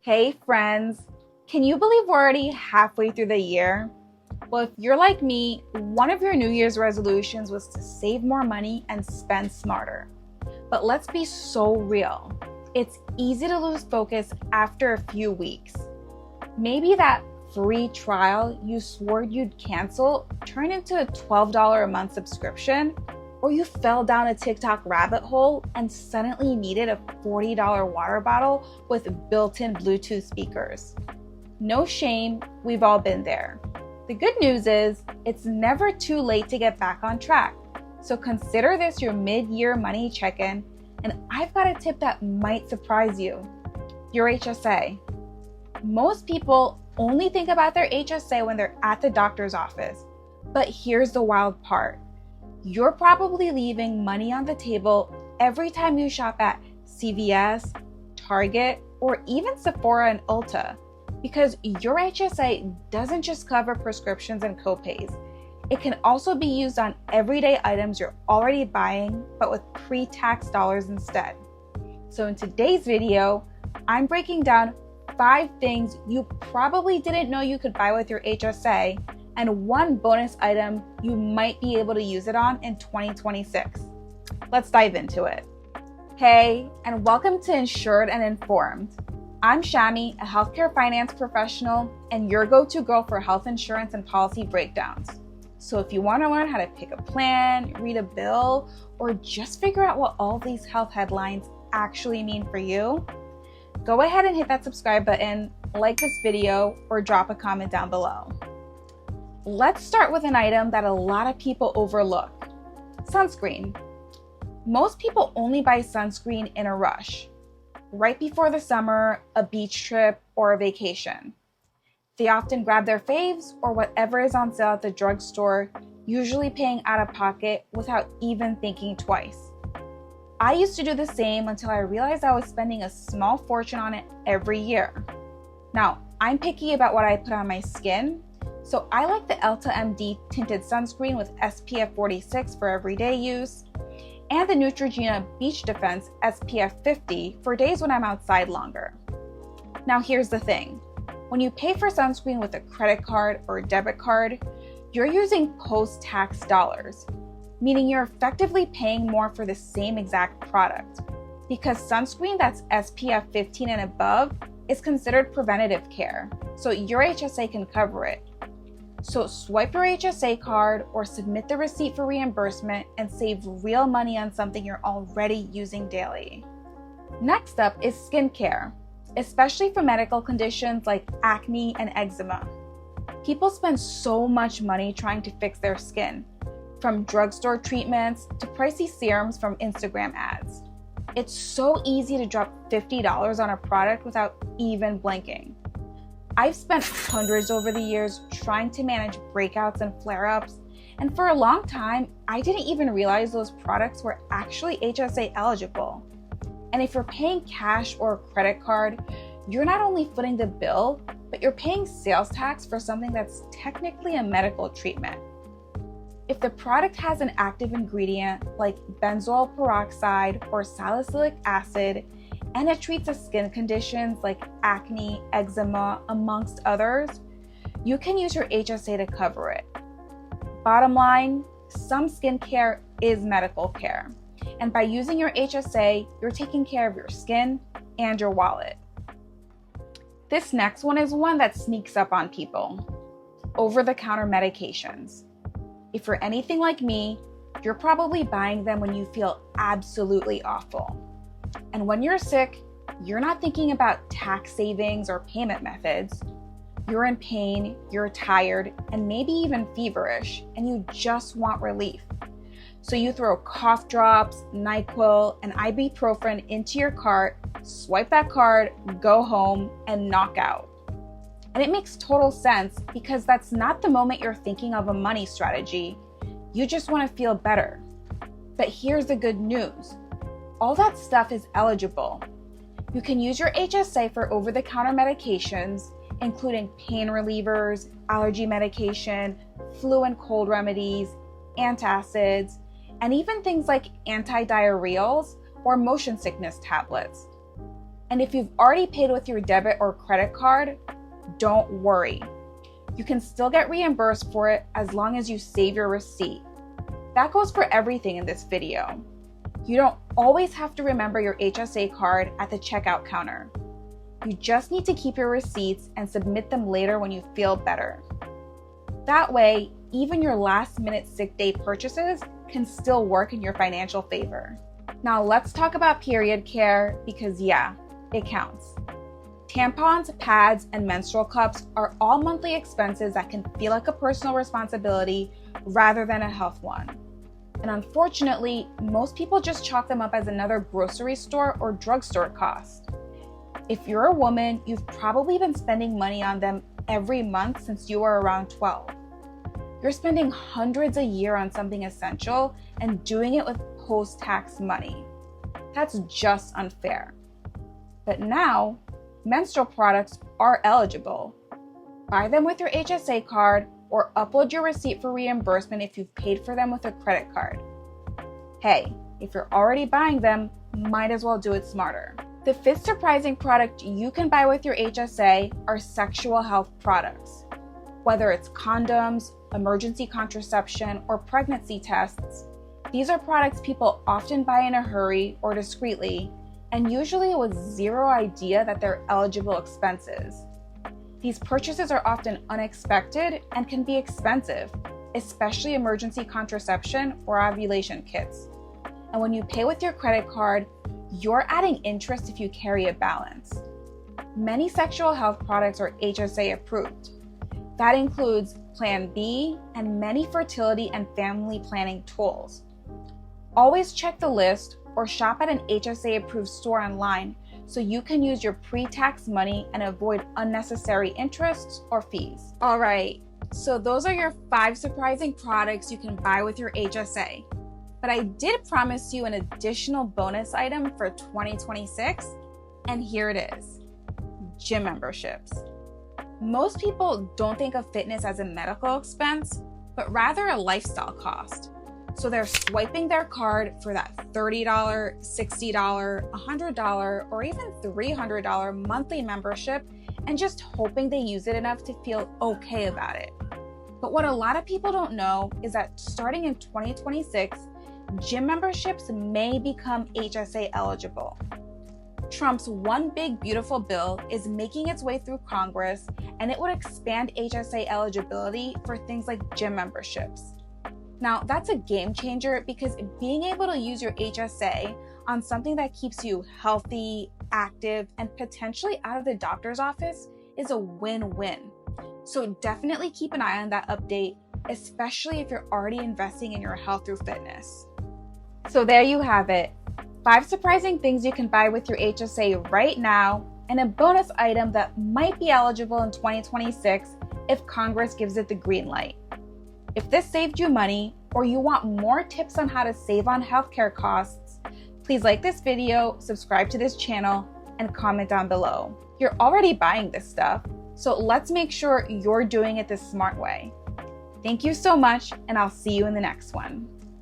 Hey friends, can you believe we're already halfway through the year? Well, if you're like me, one of your New Year's resolutions was to save more money and spend smarter. But let's be so real. It's easy to lose focus after a few weeks. Maybe that free trial you swore you'd cancel turned into a $12 a month subscription, or you fell down a TikTok rabbit hole and suddenly needed a $40 water bottle with built-in Bluetooth speakers. No shame, we've all been there. The good news is, it's never too late to get back on track. So consider this your mid-year money check-in, and I've got a tip that might surprise you. Your HSA. Most people only think about their HSA when they're at the doctor's office. But here's the wild part. You're probably leaving money on the table every time you shop at CVS, Target, or even Sephora and Ulta, because your HSA doesn't just cover prescriptions and copays. It can also be used on everyday items you're already buying, but with pre-tax dollars instead. So in today's video, I'm breaking down 5 things you probably didn't know you could buy with your HSA, and 1 bonus item you might be able to use it on in 2026. Let's dive into it. Hey, and welcome to Insured and Informed. I'm Shamy, a healthcare finance professional, and your go-to girl for health insurance and policy breakdowns. So if you want to learn how to pick a plan, read a bill, or just figure out what all these health headlines actually mean for you, go ahead and hit that subscribe button, like this video, or drop a comment down below. Let's start with an item that a lot of people overlook: sunscreen. Most people only buy sunscreen in a rush, right before the summer, a beach trip, or a vacation. They often grab their faves or whatever is on sale at the drugstore, usually paying out of pocket without even thinking twice. I used to do the same until I realized I was spending a small fortune on it every year. Now, I'm picky about what I put on my skin, so I like the Elta MD tinted sunscreen with SPF 46 for everyday use, and the Neutrogena Beach Defense SPF 50 for days when I'm outside longer. Now here's the thing. When you pay for sunscreen with a credit card or a debit card, you're using post-tax dollars, meaning you're effectively paying more for the same exact product, because sunscreen that's SPF 15 and above is considered preventative care, so your HSA can cover it. So swipe your HSA card or submit the receipt for reimbursement and save real money on something you're already using daily. Next up is skincare, especially for medical conditions like acne and eczema. People spend so much money trying to fix their skin, from drugstore treatments to pricey serums from Instagram ads. It's so easy to drop $50 on a product without even blinking. I've spent hundreds over the years trying to manage breakouts and flare-ups, and for a long time, I didn't even realize those products were actually HSA eligible. And if you're paying cash or a credit card, you're not only footing the bill, but you're paying sales tax for something that's technically a medical treatment. If the product has an active ingredient like benzoyl peroxide or salicylic acid, and it treats the skin conditions like acne, eczema, amongst others, you can use your HSA to cover it. Bottom line, some skincare is medical care, and by using your HSA, you're taking care of your skin and your wallet. This next one is one that sneaks up on people: over-the-counter medications. If you're anything like me, you're probably buying them when you feel absolutely awful. And when you're sick, you're not thinking about tax savings or payment methods. You're in pain, you're tired, and maybe even feverish, and you just want relief. So you throw cough drops, NyQuil, and ibuprofen into your cart, swipe that card, go home, and knock out. And it makes total sense, because that's not the moment you're thinking of a money strategy. You just want to feel better. But here's the good news. All that stuff is eligible. You can use your HSA for over-the-counter medications, including pain relievers, allergy medication, flu and cold remedies, antacids, and even things like anti-diarrheals or motion sickness tablets. And if you've already paid with your debit or credit card, don't worry. You can still get reimbursed for it as long as you save your receipt. That goes for everything in this video. You don't always have to remember your HSA card at the checkout counter. You just need to keep your receipts and submit them later when you feel better. That way, even your last-minute sick day purchases can still work in your financial favor. Now let's talk about period care because yeah, it counts. Tampons, pads, and menstrual cups are all monthly expenses that can feel like a personal responsibility rather than a health one. And unfortunately, most people just chalk them up as another grocery store or drugstore cost. If you're a woman, you've probably been spending money on them every month since you were around 12. You're spending hundreds a year on something essential and doing it with post-tax money. That's just unfair. But now, menstrual products are eligible. Buy them with your HSA card or upload your receipt for reimbursement if you've paid for them with a credit card. Hey, if you're already buying them, might as well do it smarter. The fifth surprising product you can buy with your HSA are sexual health products. Whether it's condoms, emergency contraception, or pregnancy tests, these are products people often buy in a hurry or discreetly, and usually with zero idea that they're eligible expenses. These purchases are often unexpected and can be expensive, especially emergency contraception or ovulation kits. And when you pay with your credit card, you're adding interest if you carry a balance. Many sexual health products are HSA approved. That includes Plan B and many fertility and family planning tools. Always check the list or shop at an HSA approved store online so you can use your pre-tax money and avoid unnecessary interests or fees. All right, so those are your 5 surprising products you can buy with your HSA. But I did promise you an additional bonus item for 2026, and here it is: gym memberships. Most people don't think of fitness as a medical expense, but rather a lifestyle cost. So they're swiping their card for that $30, $60, $100, or even $300 monthly membership and just hoping they use it enough to feel okay about it. But what a lot of people don't know is that starting in 2026, gym memberships may become HSA eligible. Trump's One Big Beautiful Bill is making its way through Congress, and it would expand HSA eligibility for things like gym memberships. Now, that's a game changer because being able to use your HSA on something that keeps you healthy, active, and potentially out of the doctor's office is a win-win. So definitely keep an eye on that update, especially if you're already investing in your health through fitness. So there you have it. 5 surprising things you can buy with your HSA right now, and a bonus item that might be eligible in 2026 if Congress gives it the green light. If this saved you money, or you want more tips on how to save on healthcare costs, please like this video, subscribe to this channel, and comment down below. You're already buying this stuff, so let's make sure you're doing it the smart way. Thank you so much, and I'll see you in the next one.